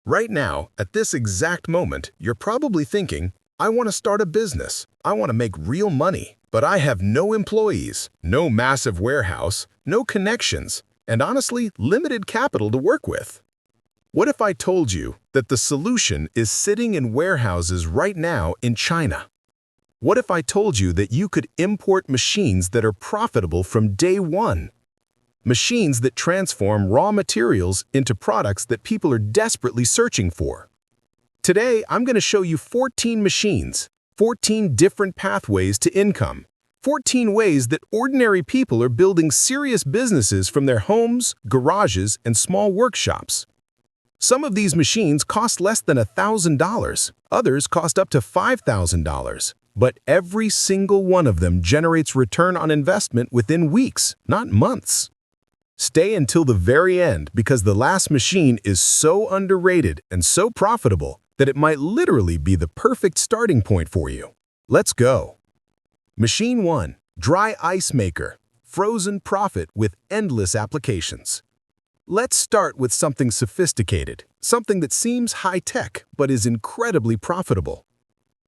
Right now, at this exact moment, you're probably thinking, I want to start a business. I want to make real money, but I have no employees, no massive warehouse, no connections, and honestly, limited capital to work with. What if I told you that the solution is sitting in warehouses right now in China? What if I told you that you could import machines that are profitable from day one? Machines that transform raw materials into products that people are desperately searching for. Today, I'm going to show you 14 machines, 14 different pathways to income, 14 ways that ordinary people are building serious businesses from their homes, garages, and small workshops. Some of these machines cost less than $1,000, others cost up to $5,000, but every single one of them generates return on investment within weeks, not months. Stay until the very end because the last machine is so underrated and so profitable that it might literally be the perfect starting point for you. Let's go. Machine 1. Dry ice maker. Frozen profit with endless applications. Let's start with something sophisticated, something that seems high-tech but is incredibly profitable.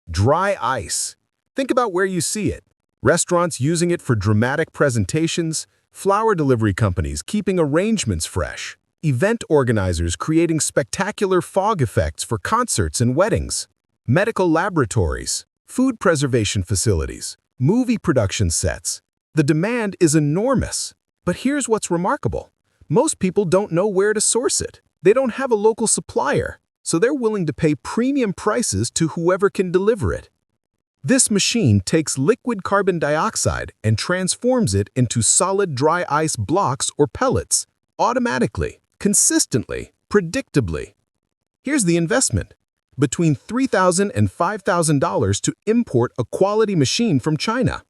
Dry ice. Think about where you see it. Restaurants using it for dramatic presentations, flower delivery companies keeping arrangements fresh, event organizers creating spectacular fog effects for concerts and weddings, medical laboratories, food preservation facilities, movie production sets. The demand is enormous. But here's what's remarkable. Most people don't know where to source it. They don't have a local supplier, so they're willing to pay premium prices to whoever can deliver it. This machine takes liquid carbon dioxide and transforms it into solid dry ice blocks or pellets, automatically, consistently, predictably. Here's the investment. Between $3,000 and $5,000 to import a quality machine from China.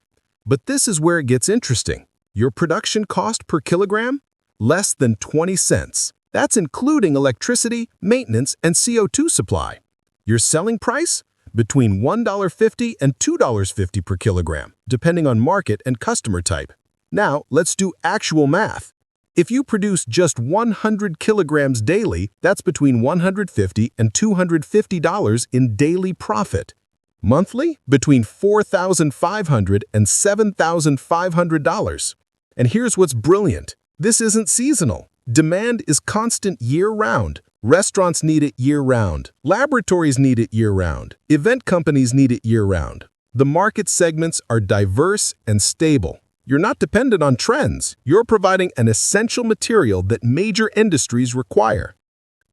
But this is where it gets interesting. Your production cost per kilogram? Less than 20 cents. That's including electricity, maintenance, and CO2 supply. Your selling price? Between $1.50 and $2.50 per kilogram, depending on market and customer type. Now, let's do actual math. If you produce just 100 kilograms daily, that's between $150 and $250 in daily profit. Monthly? Between $4,500 and $7,500. And here's what's brilliant. This isn't seasonal. Demand is constant year-round. Restaurants need it year-round. Laboratories need it year-round. Event companies need it year-round. The market segments are diverse and stable. You're not dependent on trends. You're providing an essential material that major industries require.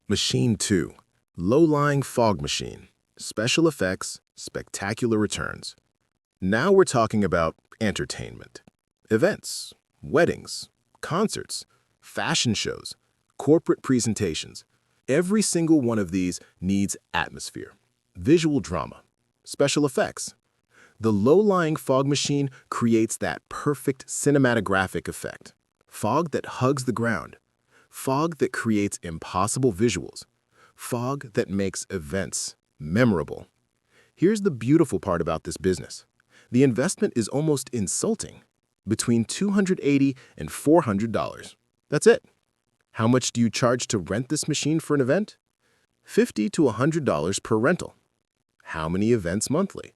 Machine 2. Low-lying fog machine. Special effects, spectacular returns. Now we're talking about entertainment. Events, weddings, concerts, fashion shows, corporate presentations. Every single one of these needs atmosphere, visual drama, special effects. The low-lying fog machine creates that perfect cinematographic effect. Fog that hugs the ground. Fog that creates impossible visuals. Fog that makes events memorable. Here's the beautiful part about this business. The investment is almost insulting. Between $280 and $400. That's it. How much do you charge to rent this machine for an event? $50 to $100 per rental. How many events monthly?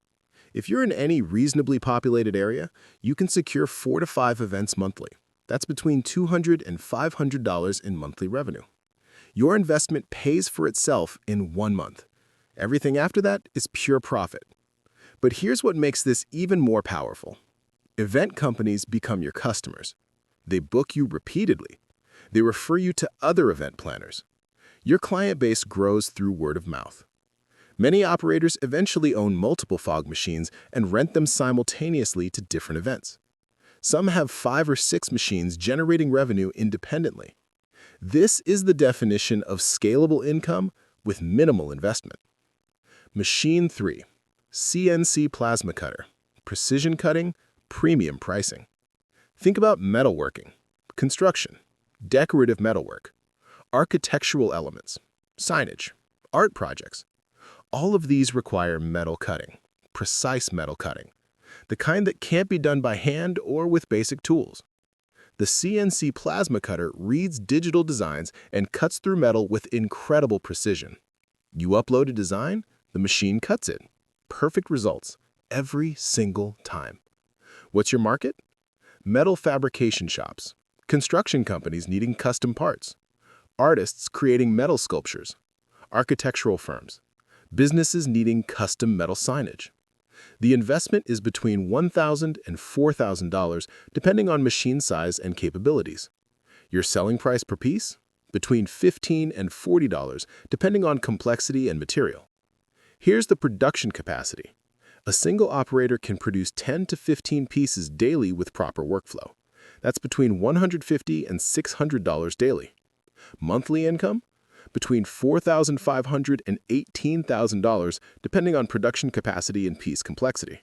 If you're in any reasonably populated area, you can secure 4 to 5 events monthly. That's between $200 and $500 in monthly revenue. Your investment pays for itself in 1 month. Everything after that is pure profit. But here's what makes this even more powerful. Event companies become your customers. They book you repeatedly. They refer you to other event planners. Your client base grows through word of mouth. Many operators eventually own multiple fog machines and rent them simultaneously to different events. Some have 5 or 6 machines generating revenue independently. This is the definition of scalable income with minimal investment. Machine 3. CNC plasma cutter. Precision cutting, premium pricing. Think about metalworking, construction, decorative metalwork, architectural elements, signage, art projects. All of these require metal cutting, precise metal cutting, the kind that can't be done by hand or with basic tools. The CNC plasma cutter reads digital designs and cuts through metal with incredible precision. You upload a design, the machine cuts it. Perfect results every single time. What's your market? Metal fabrication shops, construction companies needing custom parts, artists creating metal sculptures, architectural firms, businesses needing custom metal signage. The investment is between $1,000 and $4,000 depending on machine size and capabilities. Your selling price per piece? Between $15 and $40 depending on complexity and material. Here's the production capacity. A single operator can produce 10 to 15 pieces daily with proper workflow. That's between $150 and $600 daily. Monthly income? Between $4,500 and $18,000 depending on production capacity and piece complexity.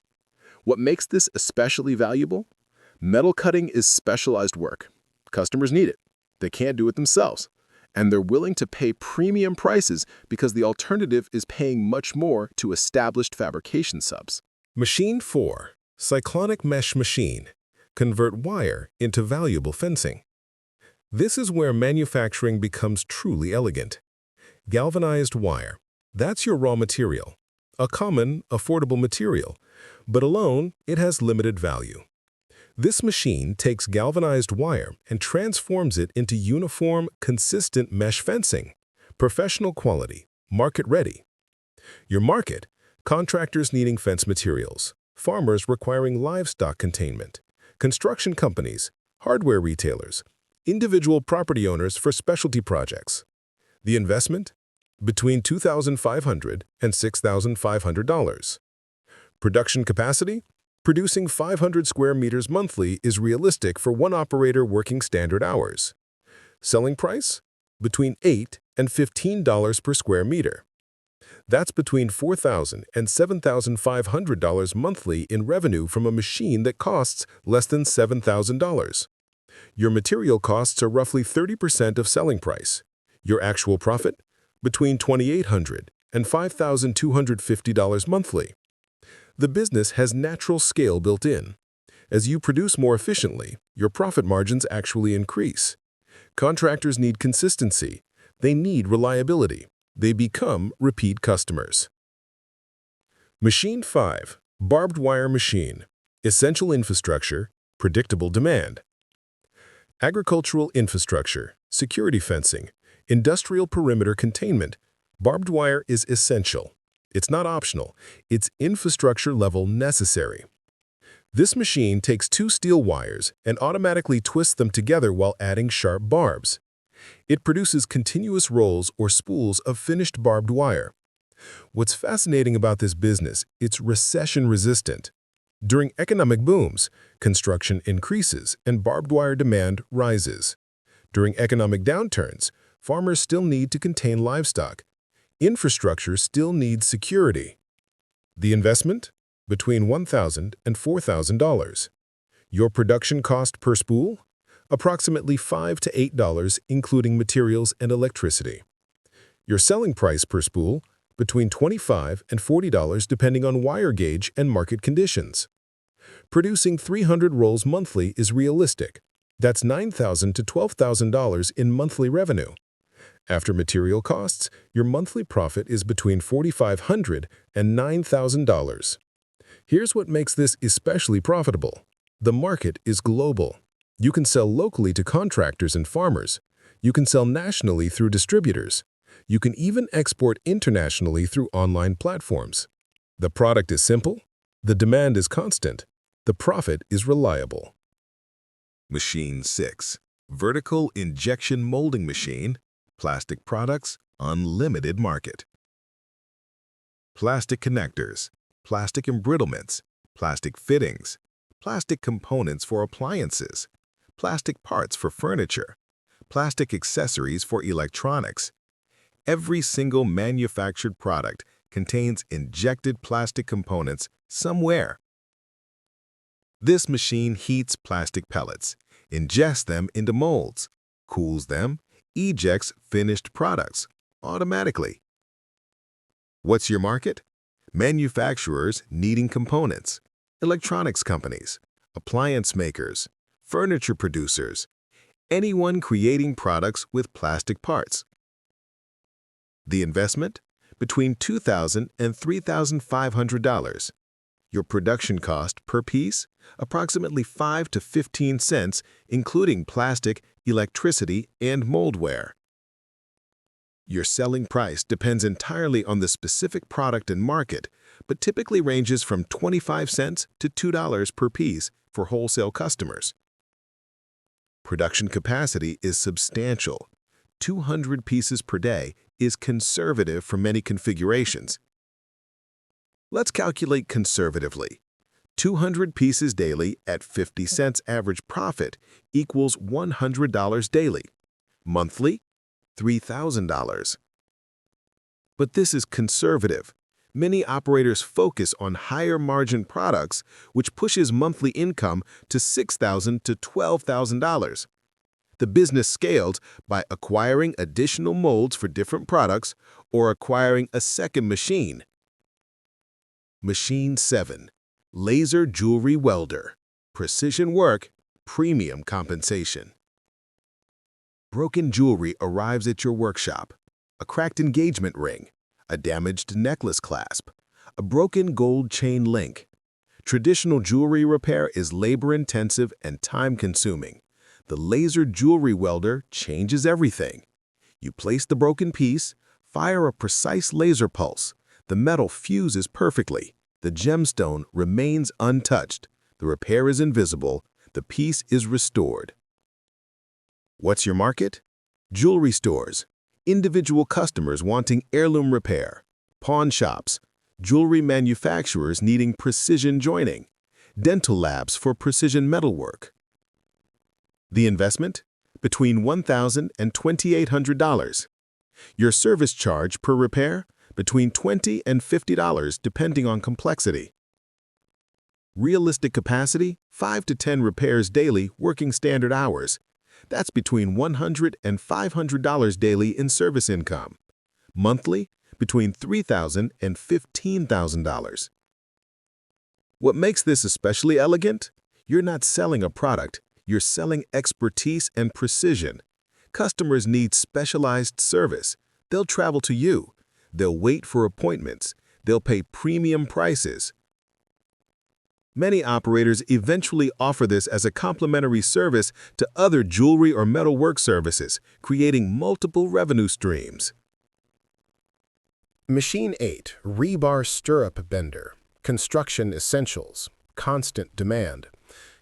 What makes this especially valuable? Metal cutting is specialized work. Customers need it. They can't do it themselves. And they're willing to pay premium prices because the alternative is paying much more to established fabrication subs. Machine 4. Cyclonic Mesh Machine. Convert wire into valuable fencing. This is where manufacturing becomes truly elegant. Galvanized wire. That's your raw material. A common, affordable material, but alone it has limited value. This machine takes galvanized wire and transforms it into uniform, consistent mesh fencing. Professional quality, market-ready. Your market: contractors needing fence materials, farmers requiring livestock containment, construction companies, hardware retailers, individual property owners for specialty projects. The investment? Between $2,500 and $6,500. Production capacity? Producing 500 square meters monthly is realistic for one operator working standard hours. Selling price? Between $8 and $15 per square meter. That's between $4,000 and $7,500 monthly in revenue from a machine that costs less than $7,000. Your material costs are roughly 30% of selling price. Your actual profit? Between $2,800 and $5,250 monthly. The business has natural scale built in. As you produce more efficiently, your profit margins actually increase. Contractors need consistency. They need reliability. They become repeat customers. Machine 5. Barbed wire machine. Essential infrastructure, predictable demand. Agricultural infrastructure, security fencing, industrial perimeter containment. Barbed wire is essential. It's not optional. It's infrastructure level necessary. This machine takes two steel wires and automatically twists them together while adding sharp barbs. It produces continuous rolls or spools of finished barbed wire. What's fascinating about this business, it's recession-resistant. During economic booms, construction increases and barbed wire demand rises. During economic downturns, farmers still need to contain livestock. Infrastructure still needs security. The investment? Between $1,000 and $4,000. Your production cost per spool? Approximately $5 to $8, including materials and electricity. Your selling price per spool? Between $25 and $40 depending on wire gauge and market conditions. Producing 300 rolls monthly is realistic. That's $9,000 to $12,000 in monthly revenue. After material costs, your monthly profit is between $4,500 and $9,000. Here's what makes this especially profitable. The market is global. You can sell locally to contractors and farmers. You can sell nationally through distributors. You can even export internationally through online platforms. The product is simple. The demand is constant. The profit is reliable. Machine 6. Vertical Injection Molding Machine. Plastic products, unlimited market. Plastic connectors, plastic embrittlements, plastic fittings, plastic components for appliances, plastic parts for furniture, plastic accessories for electronics. Every single manufactured product contains injected plastic components somewhere. This machine heats plastic pellets, ingests them into molds, cools them, ejects finished products automatically. What's your market? Manufacturers needing components, electronics companies, appliance makers, furniture producers, anyone creating products with plastic parts. The investment? between $2,000 and $3,500. Your production cost per piece, approximately 5 to 15 cents, including plastic, electricity, and moldware. Your selling price depends entirely on the specific product and market, but typically ranges from 25 cents to $2 per piece for wholesale customers. Production capacity is substantial. 200 pieces per day is conservative for many configurations. Let's calculate conservatively. 200 pieces daily at 50 cents average profit equals $100 daily. Monthly, $3,000. But this is conservative. Many operators focus on higher margin products, which pushes monthly income to $6,000 to $12,000. The business scaled by acquiring additional molds for different products or acquiring a second machine. Machine 7. Laser Jewelry Welder. Precision work, premium compensation. Broken jewelry arrives at your workshop. A cracked engagement ring, a damaged necklace clasp, a broken gold chain link. Traditional jewelry repair is labor-intensive and time-consuming. The laser jewelry welder changes everything. You place the broken piece, fire a precise laser pulse. The metal fuses perfectly. The gemstone remains untouched. The repair is invisible. The piece is restored. What's your market? Jewelry stores, individual customers wanting heirloom repair, pawn shops, jewelry manufacturers needing precision joining, dental labs for precision metalwork. The investment? Between $1,000 and $2,800. Your service charge per repair? Between $20 and $50 depending on complexity. Realistic capacity? 5 to 10 repairs daily, working standard hours. That's between $100 and $500 daily in service income. Monthly? Between $3,000 and $15,000. What makes this especially elegant? You're not selling a product. You're selling expertise and precision. Customers need specialized service. They'll travel to you. They'll wait for appointments. They'll pay premium prices. Many operators eventually offer this as a complementary service to other jewelry or metalwork services, creating multiple revenue streams. Machine 8. Rebar Stirrup Bender. Construction Essentials. Constant demand.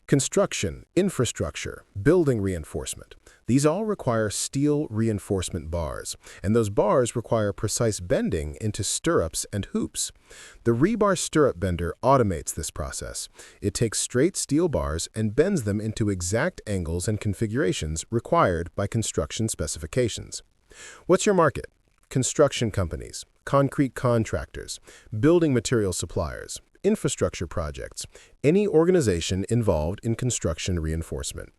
Construction, infrastructure, building reinforcement. These all require steel reinforcement bars, and those bars require precise bending into stirrups and hoops. The rebar stirrup bender automates this process. It takes straight steel bars and bends them into exact angles and configurations required by construction specifications. What's your market? Construction companies, concrete contractors, building material suppliers, infrastructure projects, any organization involved in construction reinforcement.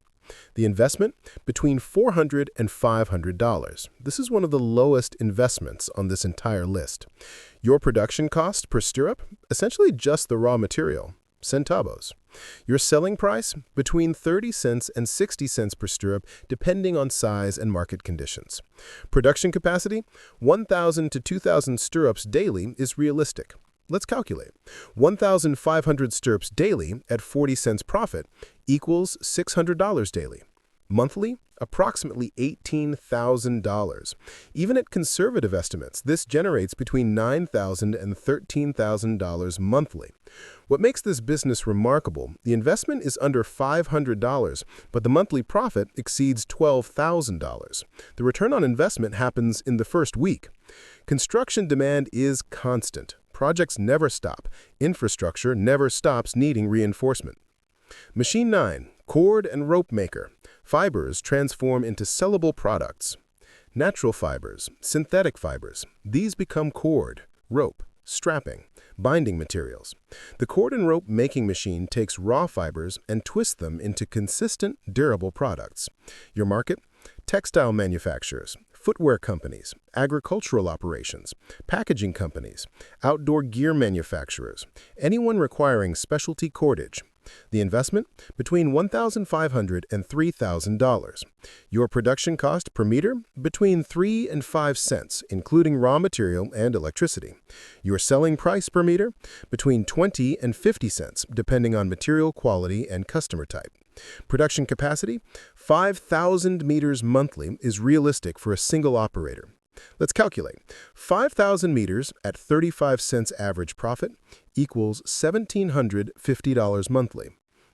The investment? Between $400 and $500. This is one of the lowest investments on this entire list. Your production cost per stirrup? Essentially just the raw material, centavos. Your selling price? Between 30 cents and 60 cents per stirrup, depending on size and market conditions. Production capacity? 1,000 to 2,000 stirrups daily is realistic. Let's calculate. 1,500 stirrups daily at 40 cents profit equals $600 daily. Monthly, approximately $18,000. Even at conservative estimates, this generates between $9,000 and $13,000 monthly. What makes this business remarkable, the investment is under $500, but the monthly profit exceeds $12,000. The return on investment happens in the first week. Construction demand is constant. Projects never stop. Infrastructure never stops needing reinforcement. Machine 9. Cord and rope maker. Fibers transform into sellable products. Natural fibers, synthetic fibers. These become cord, rope, strapping, binding materials. The cord and rope making machine takes raw fibers and twists them into consistent, durable products. Your market? Textile manufacturers, footwear companies, agricultural operations, packaging companies, outdoor gear manufacturers, anyone requiring specialty cordage. The investment, between $1,500 and $3,000. Your production cost per meter, between 3 and 5 cents, including raw material and electricity. Your selling price per meter, between 20 and 50 cents, depending on material quality and customer type. Production capacity, 5,000 meters monthly is realistic for a single operator. Let's calculate. 5,000 meters at 35 cents average profit equals $1,750 monthly.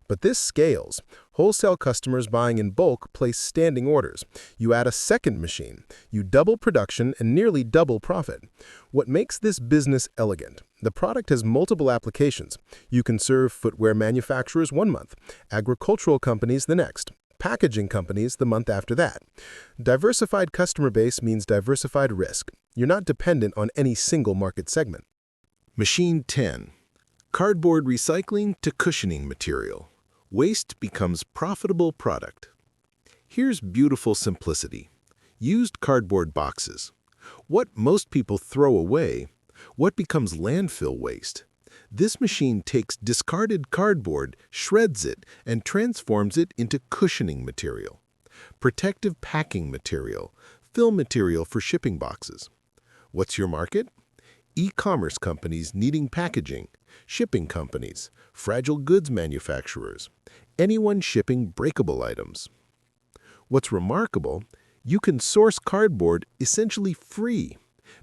But this scales. Wholesale customers buying in bulk place standing orders. You add a second machine. You double production and nearly double profit. What makes this business elegant? The product has multiple applications. You can serve footwear manufacturers one month, agricultural companies the next, packaging companies the month after that. Diversified customer base means diversified risk. You're not dependent on any single market segment. Machine 10. Cardboard recycling to cushioning material. Waste becomes profitable product. Here's beautiful simplicity. Used cardboard boxes. What most people throw away, what becomes landfill waste? This machine takes discarded cardboard, shreds it, and transforms it into cushioning material, protective packing material, film material for shipping boxes. What's your market? E-commerce companies needing packaging, shipping companies, fragile goods manufacturers, anyone shipping breakable items. What's remarkable, you can source cardboard essentially free.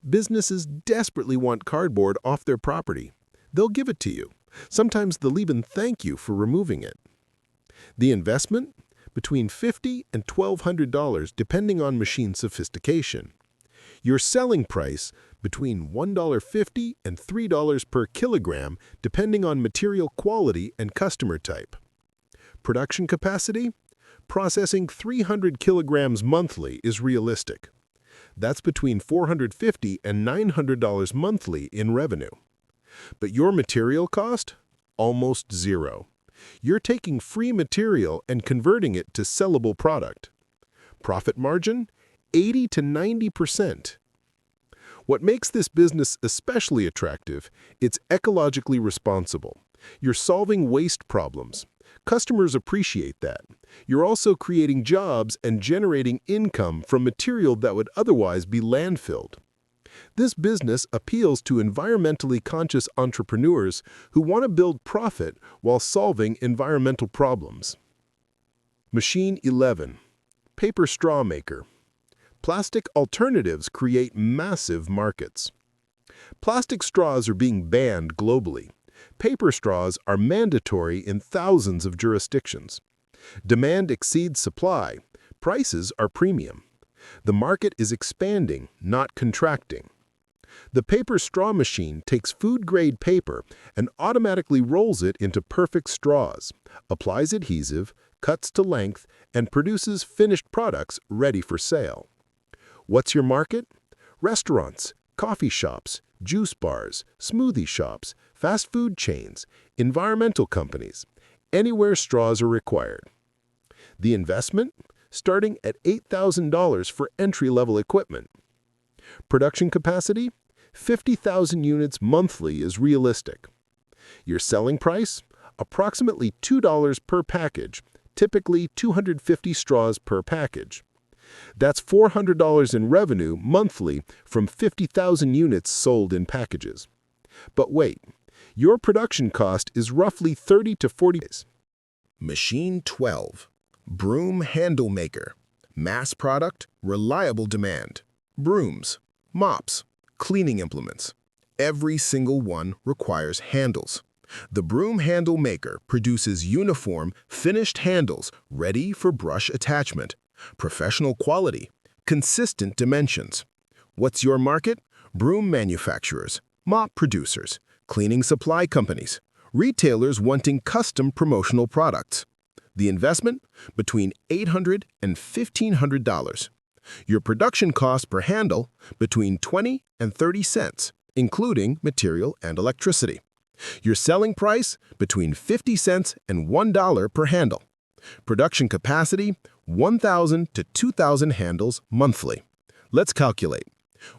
Businesses desperately want cardboard off their property. They'll give it to you. Sometimes they'll even thank you for removing it. The investment? Between $50 and $1,200 depending on machine sophistication. Your selling price? Between $1.50 and $3 per kilogram depending on material quality and customer type. Production capacity? Processing 300 kilograms monthly is realistic. That's between $450 and $900 monthly in revenue. But your material cost? Almost zero. You're taking free material and converting it to sellable product. Profit margin? 80 to 90%. What makes this business especially attractive? It's ecologically responsible. You're solving waste problems. Customers appreciate that. You're also creating jobs and generating income from material that would otherwise be landfilled. This business appeals to environmentally conscious entrepreneurs who want to build profit while solving environmental problems. Machine 11. Paper straw maker. Plastic alternatives create massive markets. Plastic straws are being banned globally. Paper straws are mandatory in thousands of jurisdictions. Demand exceeds supply. Prices are premium. The market is expanding, not contracting. The paper straw machine takes food-grade paper and automatically rolls it into perfect straws, applies adhesive, cuts to length, and produces finished products ready for sale. What's your market? Restaurants, coffee shops, juice bars, smoothie shops, fast food chains, environmental companies, anywhere straws are required. The investment? Starting at $8,000 for entry-level equipment. Production capacity? 50,000 units monthly is realistic. Your selling price? Approximately $2 per package, typically 250 straws per package. That's $400 in revenue monthly from 50,000 units sold in packages. But wait, your production cost is roughly 30 to 40 days. Machine 12. Broom handle maker. Mass product, reliable demand. Brooms, mops, cleaning implements. Every single one requires handles. The broom handle maker produces uniform, finished handles ready for brush attachment. Professional quality, consistent dimensions. What's your market? Broom manufacturers, mop producers, cleaning supply companies, retailers wanting custom promotional products. The investment? Between $800 and $1,500. Your production cost per handle? Between 20 and 30 cents, including material and electricity. Your selling price? Between 50 cents and $1 per handle. Production capacity? 1,000 to 2,000 handles monthly. Let's calculate.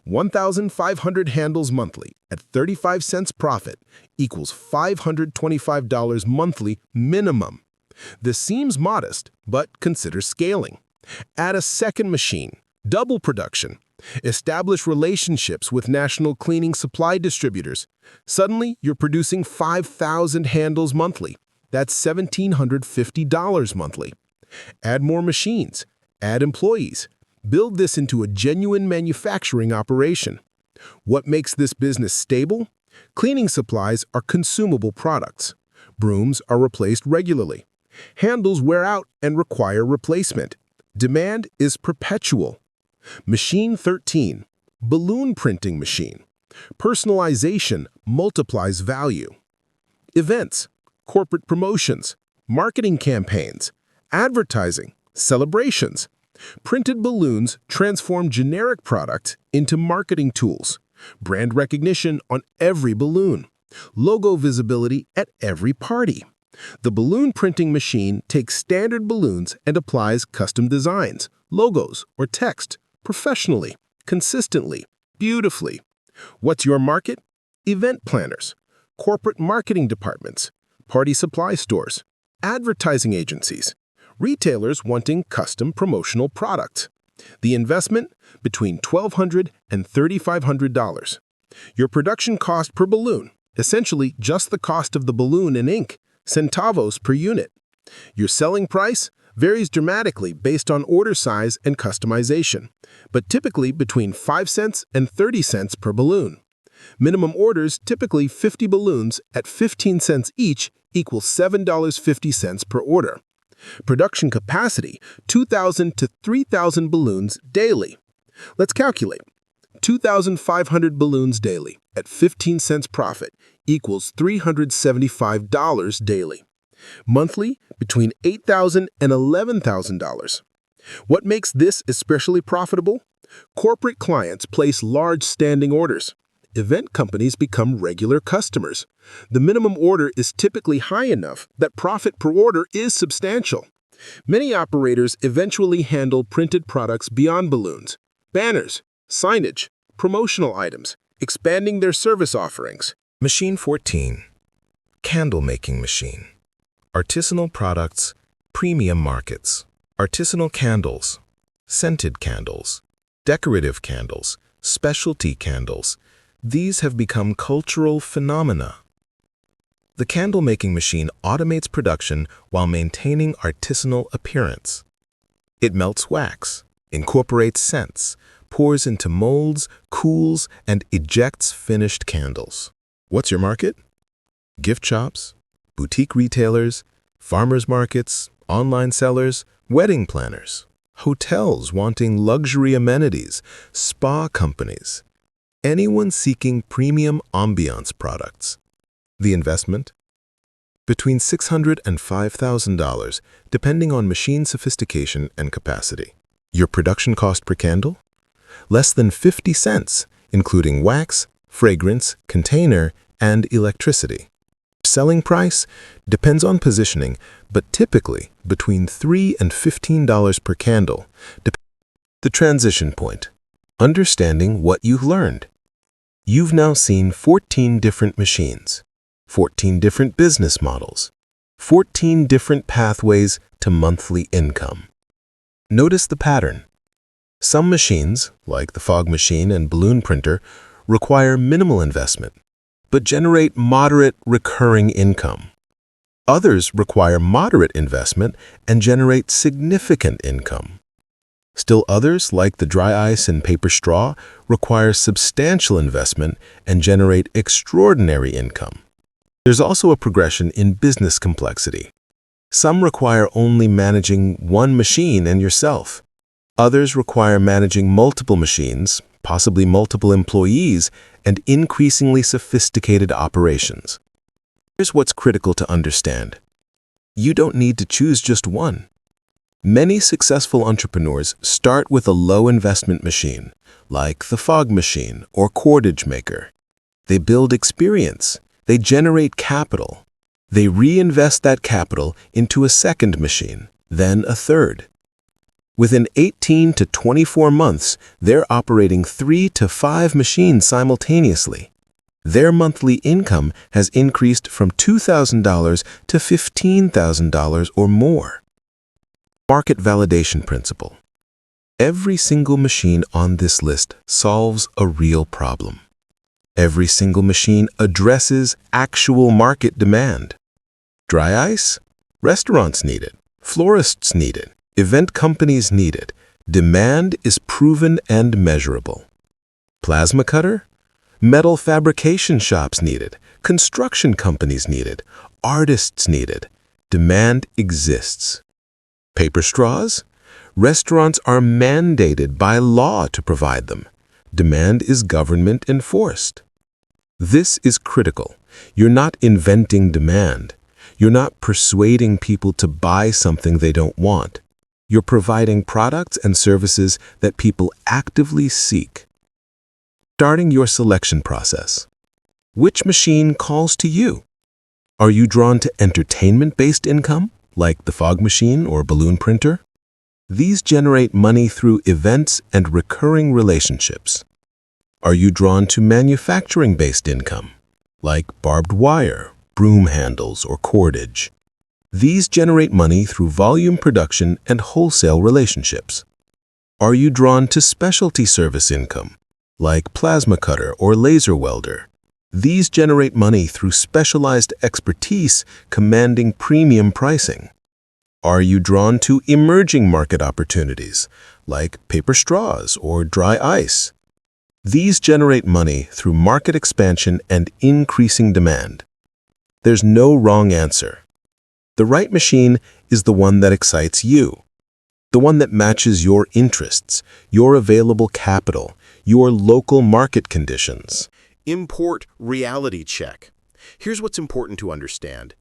1,500 handles monthly at 35 cents profit equals $525 monthly minimum. This seems modest, but consider scaling. Add a second machine, double production. Establish relationships with national cleaning supply distributors. Suddenly, you're producing 5,000 handles monthly. That's $1,750 monthly. Add more machines. Add employees. Build this into a genuine manufacturing operation. What makes this business stable? Cleaning supplies are consumable products. Brooms are replaced regularly. Handles wear out and require replacement. Demand is perpetual. Machine 13, balloon printing machine. Personalization multiplies value. Events, corporate promotions, marketing campaigns, advertising, celebrations. Printed balloons transform generic product into marketing tools. Brand recognition on every balloon. Logo visibility at every party. The balloon printing machine takes standard balloons and applies custom designs, logos, or text professionally, consistently, beautifully. What's your market? Event planners, corporate marketing departments, party supply stores, advertising agencies, retailers wanting custom promotional products. The investment? Between $1,200 and $3,500. Your production cost per balloon, essentially just the cost of the balloon and ink, centavos per unit. Your selling price varies dramatically based on order size and customization, but typically between 5 cents and 30 cents per balloon. Minimum orders, typically 50 balloons at 15 cents each, equals $7.50 per order. Production capacity, 2,000 to 3,000 balloons daily. Let's calculate. 2,500 balloons daily at 15 cents profit equals $375 daily. Monthly, between $8,000 and $11,000. What makes this especially profitable? Corporate clients place large standing orders. Event companies become regular customers. The minimum order is typically high enough that profit per order is substantial. Many operators eventually handle printed products beyond balloons, banners, signage, promotional items, expanding their service offerings. Machine 14, candle making machine. Artisanal products, premium markets. Artisanal candles, scented candles, decorative candles, specialty candles. These have become cultural phenomena. The candle-making machine automates production while maintaining artisanal appearance. It melts wax, incorporates scents, pours into molds, cools, and ejects finished candles. What's your market? Gift shops, boutique retailers, farmers markets, online sellers, wedding planners, hotels wanting luxury amenities, spa companies. Anyone seeking premium ambiance products. The investment? Between $600 and $5,000, depending on machine sophistication and capacity. Your production cost per candle? Less than 50 cents, including wax, fragrance, container, and electricity. Selling price? Depends on positioning, but typically between $3 and $15 per candle. The transition point. Understanding what you've learned. You've now seen 14 different machines, 14 different business models, 14 different pathways to monthly income. Notice the pattern. Some machines, like the fog machine and balloon printer, require minimal investment, but generate moderate recurring income. Others require moderate investment and generate significant income. Still others, like the dry ice and paper straw, require substantial investment and generate extraordinary income. There's also a progression in business complexity. Some require only managing one machine and yourself. Others require managing multiple machines, possibly multiple employees, and increasingly sophisticated operations. Here's what's critical to understand. You don't need to choose just one. Many successful entrepreneurs start with a low-investment machine, like the fog machine or cordage maker. They build experience. They generate capital. They reinvest that capital into a second machine, then a third. Within 18 to 24 months, they're operating 3 to 5 machines simultaneously. Their monthly income has increased from $2,000 to $15,000 or more. Market validation principle. Every single machine on this list solves a real problem. Every single machine addresses actual market demand. Dry ice? Restaurants need it. Florists need it. Event companies need it. Demand is proven and measurable. Plasma cutter? Metal fabrication shops need it. Construction companies need it. Artists need it. Demand exists. Paper straws? Restaurants are mandated by law to provide them. Demand is government enforced. This is critical. You're not inventing demand. You're not persuading people to buy something they don't want. You're providing products and services that people actively seek. Starting your selection process. Which machine calls to you? Are you drawn to entertainment-based income, like the fog machine or balloon printer? These generate money through events and recurring relationships. Are you drawn to manufacturing-based income, like barbed wire, broom handles, or cordage? These generate money through volume production and wholesale relationships. Are you drawn to specialty service income, like plasma cutter or laser welder? These generate money through specialized expertise commanding premium pricing. Are you drawn to emerging market opportunities, like paper straws or dry ice? These generate money through market expansion and increasing demand. There's no wrong answer. The right machine is the one that excites you, the one that matches your interests, your available capital, your local market conditions. Import reality check. Here's what's important to understand.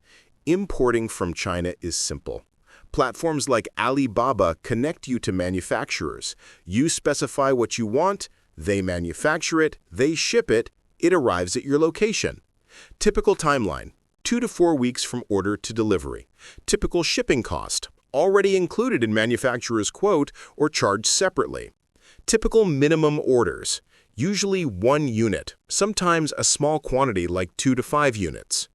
Importing from China is simple. Platforms like Alibaba connect you to manufacturers. You specify what you want, they manufacture it, they ship it, it arrives at your location. Typical timeline, 2 to 4 weeks from order to delivery. Typical shipping cost, already included in manufacturer's quote or charged separately. Typical minimum orders, usually 1 unit, sometimes a small quantity like 2 to 5 units.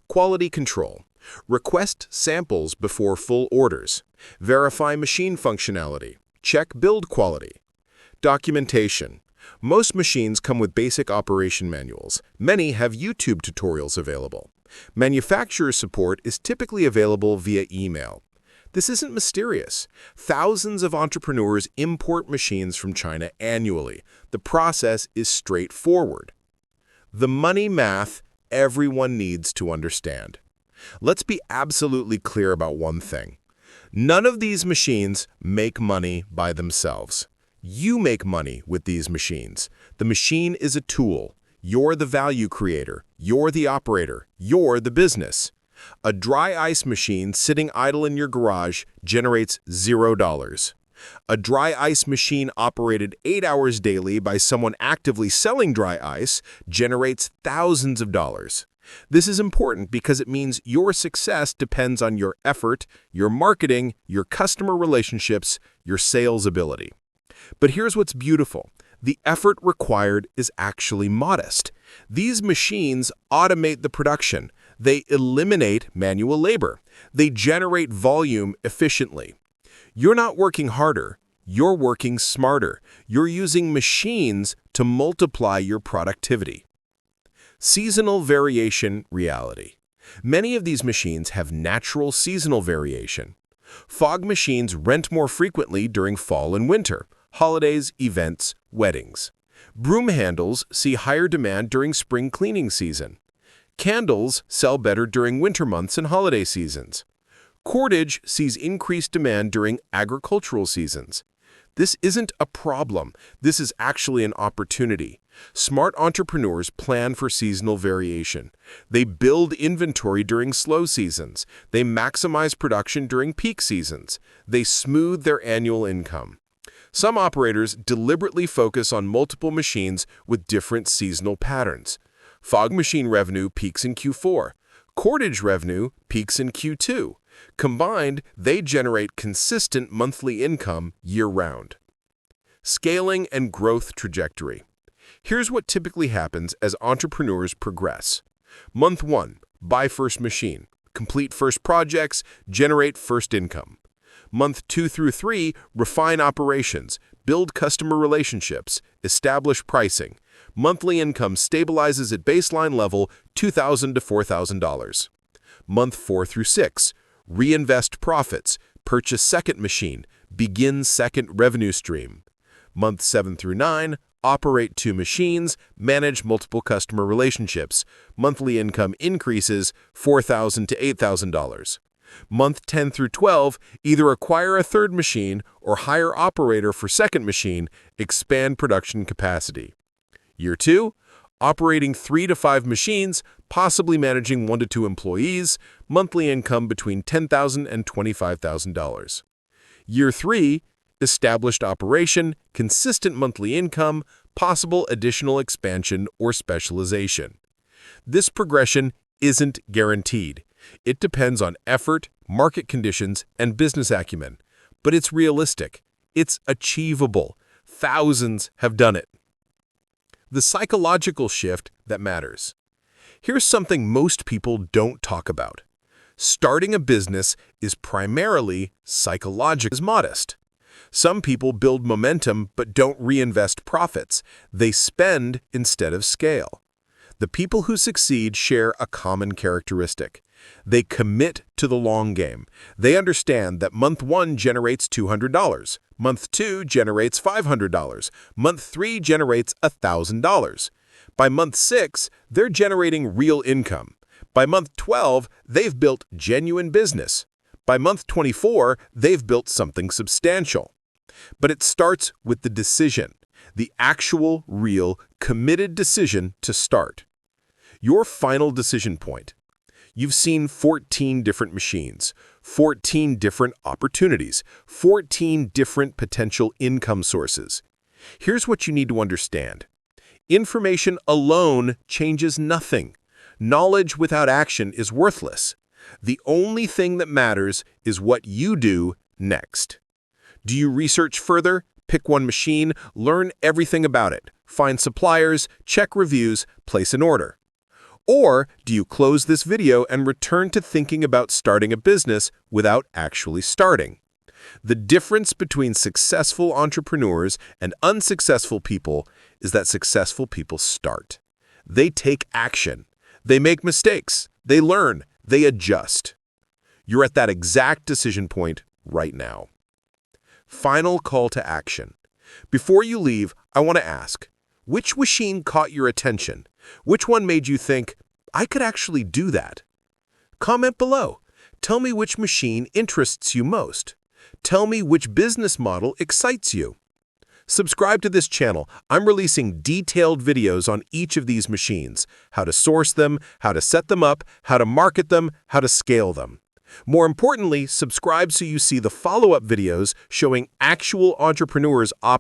Quality control. Request samples before full orders. Verify machine functionality. Check build quality. Documentation. Most machines come with basic operation manuals. Many have YouTube tutorials available. Manufacturer support is typically available via email. This isn't mysterious. Thousands of entrepreneurs import machines from China annually. The process is straightforward. The money math everyone needs to understand. Let's be absolutely clear about one thing. None of these machines make money by themselves. You make money with these machines. The machine is a tool. You're the value creator. You're the operator. You're the business. A dry ice machine sitting idle in your garage generates $0. A dry ice machine operated 8 hours daily by someone actively selling dry ice generates thousands of dollars. This is important because it means your success depends on your effort, your marketing, your customer relationships, your sales ability. But here's what's beautiful. The effort required is actually modest. These machines automate the production. They eliminate manual labor. They generate volume efficiently. You're not working harder. You're working smarter. You're using machines to multiply your productivity. Seasonal variation reality. Many of these machines have natural seasonal variation. Fog machines rent more frequently during fall and winter, holidays, events, weddings. Broom handles see higher demand during spring cleaning season. Candles sell better during winter months and holiday seasons. Cordage sees increased demand during agricultural seasons. This isn't a problem. This is actually an opportunity. Smart entrepreneurs plan for seasonal variation. They build inventory during slow seasons. They maximize production during peak seasons. They smooth their annual income. Some operators deliberately focus on multiple machines with different seasonal patterns. Fog machine revenue peaks in Q4. Cordage revenue peaks in Q2. Combined, they generate consistent monthly income year-round. Scaling and growth trajectory. Here's what typically happens as entrepreneurs progress. Month 1, buy first machine, complete first projects, generate first income. Month 2 through 3, refine operations, build customer relationships, establish pricing. Monthly income stabilizes at baseline level $2,000 to $4,000. Month 4 through 6, reinvest profits, purchase second machine, begin second revenue stream. Month 7 through 9, operate 2 machines, manage multiple customer relationships. Monthly income increases $4,000 to $8,000. Month 10 through 12, either acquire a third machine or hire operator for second machine, expand production capacity. Year 2, operating 3 to 5 machines, possibly managing 1 to 2 employees, monthly income between $10,000 and $25,000. Year 3, established operation, consistent monthly income, possible additional expansion or specialization. This progression isn't guaranteed. It depends on effort, market conditions, and business acumen. But it's realistic. It's achievable. Thousands have done it. The psychological shift that matters. Here's something most people don't talk about. Starting a business is primarily psychological. Modest. Some people build momentum but don't reinvest profits. They spend instead of scale. The people who succeed share a common characteristic. They commit to the long game. They understand that month 1 generates $200, month 2 generates $500, month 3 generates $1,000. By month 6, they're generating real income. By month 12, they've built genuine business. By month 24, they've built something substantial. But it starts with the decision, the actual, real, committed decision to start. Your final decision point. You've seen 14 different machines, 14 different opportunities, 14 different potential income sources. Here's what you need to understand. Information alone changes nothing. Knowledge without action is worthless. The only thing that matters is what you do next. Do you research further, pick one machine, learn everything about it, find suppliers, check reviews, place an order? Or do you close this video and return to thinking about starting a business without actually starting? The difference between successful entrepreneurs and unsuccessful people is that successful people start. They take action. They make mistakes. They learn. They adjust. You're at that exact decision point right now. Final call to action. Before you leave, I want to ask, which machine caught your attention? Which one made you think, I could actually do that? Comment below. Tell me which machine interests you most. Tell me which business model excites you. Subscribe to this channel. I'm releasing detailed videos on each of these machines, how to source them, how to set them up, how to market them, how to scale them. More importantly, subscribe so you see the follow-up videos showing actual entrepreneurs operating